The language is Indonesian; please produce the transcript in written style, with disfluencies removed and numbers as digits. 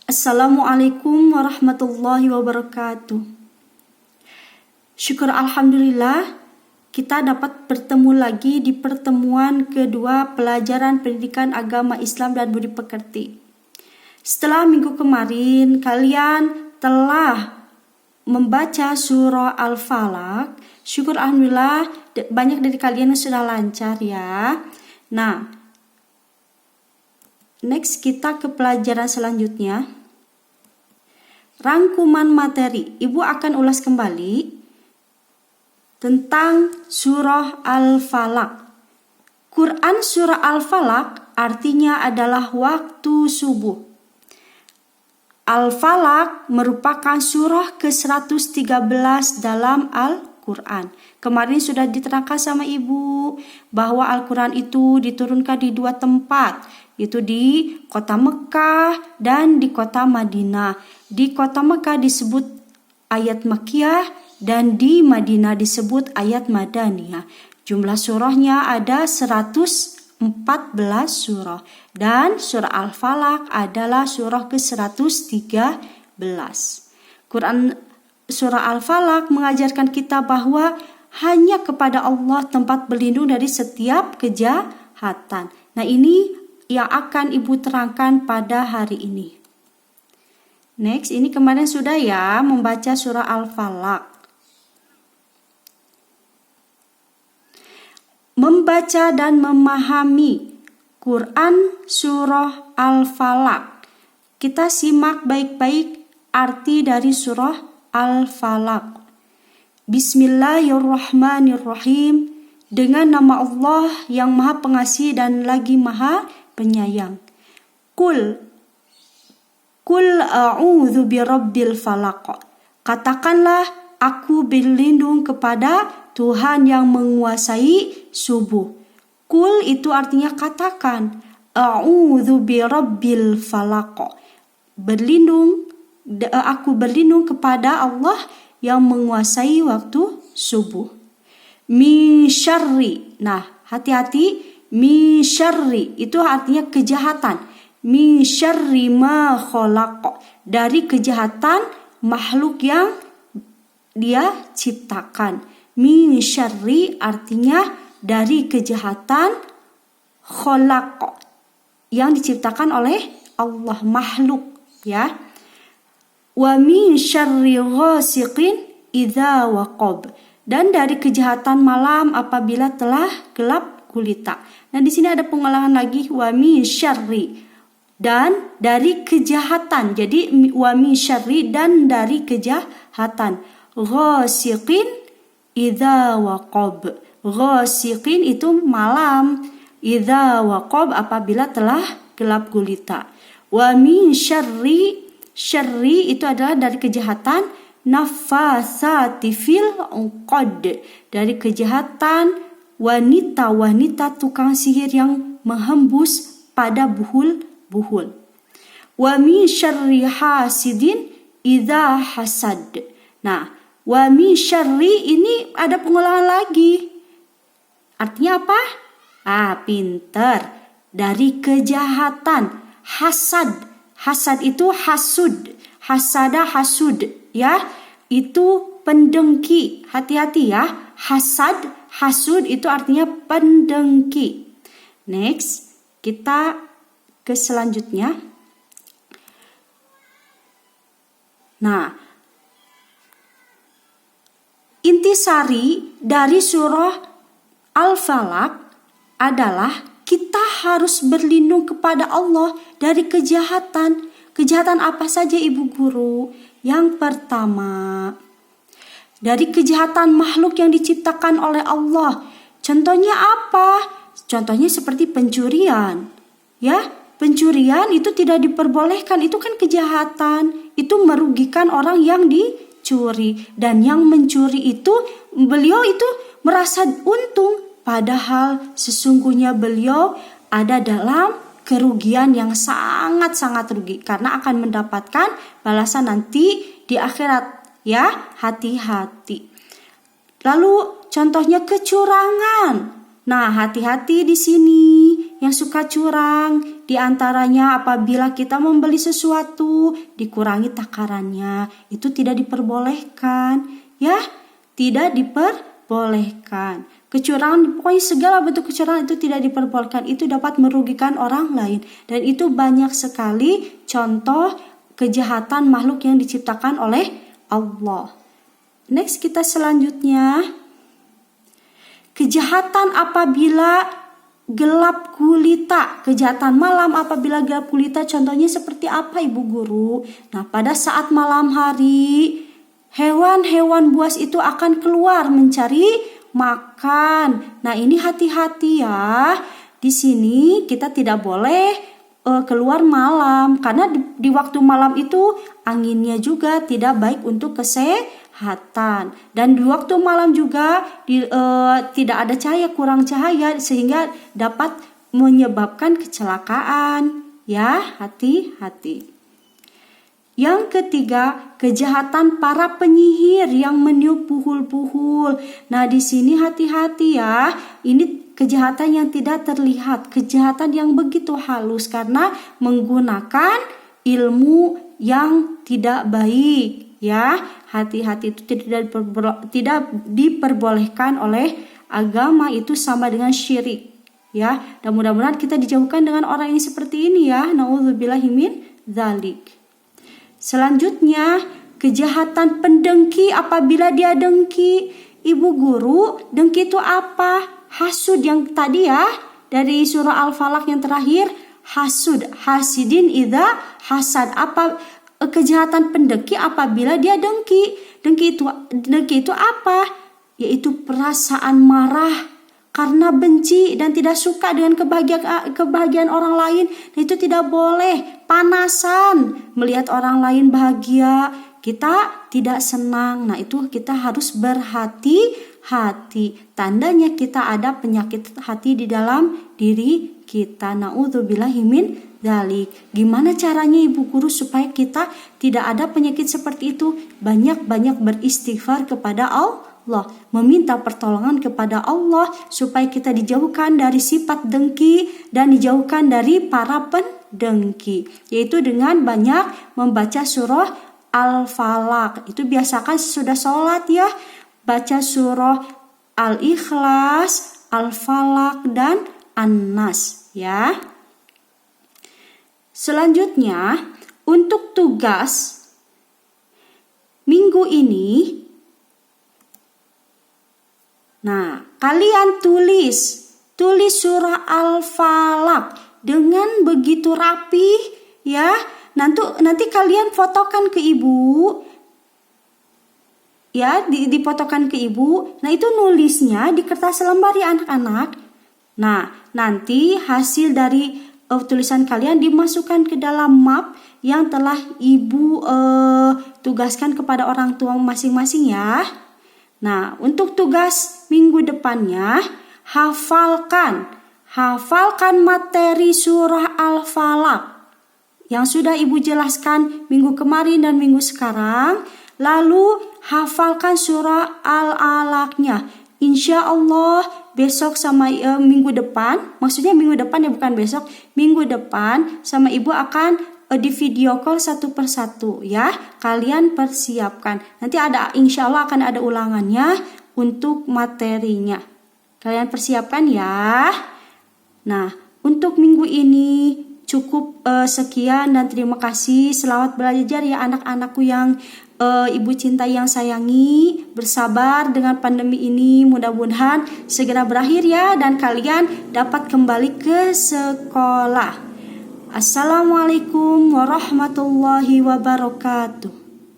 Assalamualaikum warahmatullahi wabarakatuh. Syukur alhamdulillah kita dapat bertemu lagi di pertemuan kedua pelajaran pendidikan agama Islam dan budi pekerti. Setelah minggu kemarin kalian telah membaca surah Al-Falaq, syukur alhamdulillah banyak dari kalian yang sudah lancar ya. Nah, next kita ke pelajaran selanjutnya. Rangkuman materi. Ibu akan ulas kembali tentang surah Al-Falaq. Quran surah Al-Falaq artinya adalah waktu subuh. Al-Falaq merupakan surah ke-113 dalam Al-Quran. Kemarin sudah diterangkan sama ibu bahwa Al-Quran itu diturunkan di dua tempat, yaitu di kota Mekah dan di kota Madinah. Di kota Mekah disebut ayat Makkiyah dan di Madinah disebut ayat Madaniyah. Jumlah surahnya ada 114 surah dan surah Al-Falaq adalah surah ke-113. Quran surah Al-Falaq mengajarkan kita bahwa hanya kepada Allah tempat berlindung dari setiap kejahatan. Nah, ini yang akan ibu terangkan pada hari ini. Next, ini kemarin sudah ya membaca surah Al-Falaq. Membaca dan memahami Quran surah Al-Falaq. Kita simak baik-baik arti dari surah Al-Falaq. Bismillahirrahmanirrahim. Dengan nama Allah yang Maha Pengasih dan lagi Maha Penyayang. Kul a'udzu birabbil falaq. Katakanlah aku berlindung kepada Tuhan yang menguasai subuh. Kul itu artinya katakan. A'udzu birabbil falaq. Aku berlindung kepada Allah yang menguasai waktu subuh. Min syarri. Nah, hati-hati, min syarri itu artinya kejahatan. Min syarri ma khalaq, dari kejahatan makhluk yang dia ciptakan. Min syarri artinya dari kejahatan khalaq yang diciptakan oleh Allah, makhluk ya. Wa min syarri ghasiqin idza waqab, dan dari kejahatan malam apabila telah gelap gulita. Nah, di sini ada pengulangan lagi, wa min syarri, dan dari kejahatan. Jadi wa min syarri, dan dari kejahatan. Ghasiqin idza waqab. Ghasiqin itu malam, idza waqab apabila telah gelap gulita. Wa min syarri, syarri itu adalah dari kejahatan. Nafasati fil uqad, dari kejahatan wanita-wanita tukang sihir yang menghembus pada buhul. Wa min syarri hasidin idza hasad. Nah, wa min syarri ini ada pengulangan lagi. Artinya apa? Pinter. Dari kejahatan. Hasad itu hasud. Hasada hasud ya. Itu pendengki. Hati-hati ya. Hasud itu artinya pendengki. Next, kita ke selanjutnya. Nah, intisari dari surah Al-Falaq adalah kita harus berlindung kepada Allah dari kejahatan. Kejahatan apa saja ibu guru? Yang pertama, dari kejahatan makhluk yang diciptakan oleh Allah. Contohnya apa? Contohnya seperti pencurian. Ya, pencurian itu tidak diperbolehkan, itu kan kejahatan. Itu merugikan orang yang dicuri, dan yang mencuri itu beliau itu merasa untung, padahal sesungguhnya beliau ada dalam kerugian yang sangat-sangat rugi, karena akan mendapatkan balasan nanti di akhirat ya. Hati-hati. Lalu contohnya kecurangan. Nah, hati-hati di sini yang suka curang. Di antaranya apabila kita membeli sesuatu, dikurangi takarannya. Itu tidak diperbolehkan. Ya, tidak diperbolehkan. Kecurangan, pokoknya segala bentuk kecurangan itu tidak diperbolehkan. Itu dapat merugikan orang lain. Dan itu banyak sekali contoh kejahatan makhluk yang diciptakan oleh Allah. Next, kita selanjutnya. Kejahatan apabila gelap gulita. Kejahatan malam apabila gelap gulita, contohnya seperti apa Ibu Guru? Nah, pada saat malam hari, hewan-hewan buas itu akan keluar mencari makan. Nah, ini hati-hati ya. Di sini kita tidak boleh keluar malam, karena di waktu malam itu anginnya juga tidak baik untuk kesehatan. Dan di waktu malam juga tidak ada cahaya, kurang cahaya, sehingga dapat menyebabkan kecelakaan. Ya, hati-hati. Yang ketiga, kejahatan para penyihir yang meniup puhul-puhul. Nah, di sini hati-hati ya. Ini kejahatan yang tidak terlihat, kejahatan yang begitu halus karena menggunakan ilmu yang tidak baik. Ya, hati-hati, itu tidak diperbolehkan oleh agama, itu sama dengan syirik. Ya, dan mudah-mudahan kita dijauhkan dengan orang yang seperti ini ya. Nauzubillahi min dzalik. Selanjutnya, kejahatan pendengki apabila dia dengki. Ibu Guru, dengki itu apa? Hasud yang tadi ya, dari surah Al-Falaq yang terakhir, hasud, hasidin idza hasad. Apa kejahatan pendengki apabila dia dengki? Dengki itu apa? Yaitu perasaan marah karena benci dan tidak suka dengan kebahagiaan orang lain. Nah, itu tidak boleh. Panasan melihat orang lain bahagia, kita tidak senang. Nah, itu kita harus berhati-hati. Tandanya kita ada penyakit hati di dalam diri kita. Nauzubillahi min dzalik. Gimana caranya Ibu Guru supaya kita tidak ada penyakit seperti itu? Banyak-banyak beristighfar kepada Allah, meminta pertolongan kepada Allah supaya kita dijauhkan dari sifat dengki dan dijauhkan dari para pendengki, yaitu dengan banyak membaca surah Al-Falaq. Itu biasakan sesudah sholat ya, baca surah Al-Ikhlas, Al-Falaq, dan An-Nas ya. Selanjutnya, untuk tugas minggu ini, nah, kalian tulis surah Al-Falaq dengan begitu rapi ya. Nanti kalian fotokan ke Ibu. Ya, difotokan ke Ibu. Nah, itu nulisnya di kertas lembar ya anak-anak. Nah, nanti hasil dari tulisan kalian dimasukkan ke dalam map yang telah Ibu tugaskan kepada orang tua masing-masing ya. Nah, untuk tugas minggu depannya, hafalkan materi surah Al-Falaq yang sudah Ibu jelaskan minggu kemarin dan minggu sekarang. Lalu hafalkan surah Al-Alaqnya. Insya Allah besok sama minggu depan, maksudnya minggu depan ya, bukan besok, minggu depan sama Ibu akan di video call satu persatu ya. Kalian persiapkan. Nanti insya Allah akan ada ulangannya untuk materinya. Kalian persiapkan ya. Nah, untuk minggu ini cukup sekian dan terima kasih. Selamat belajar ya anak-anakku yang Ibu cintai, yang sayangi. Bersabar dengan pandemi ini, mudah-mudahan segera berakhir ya dan kalian dapat kembali ke sekolah. Assalamualaikum warahmatullahi wabarakatuh.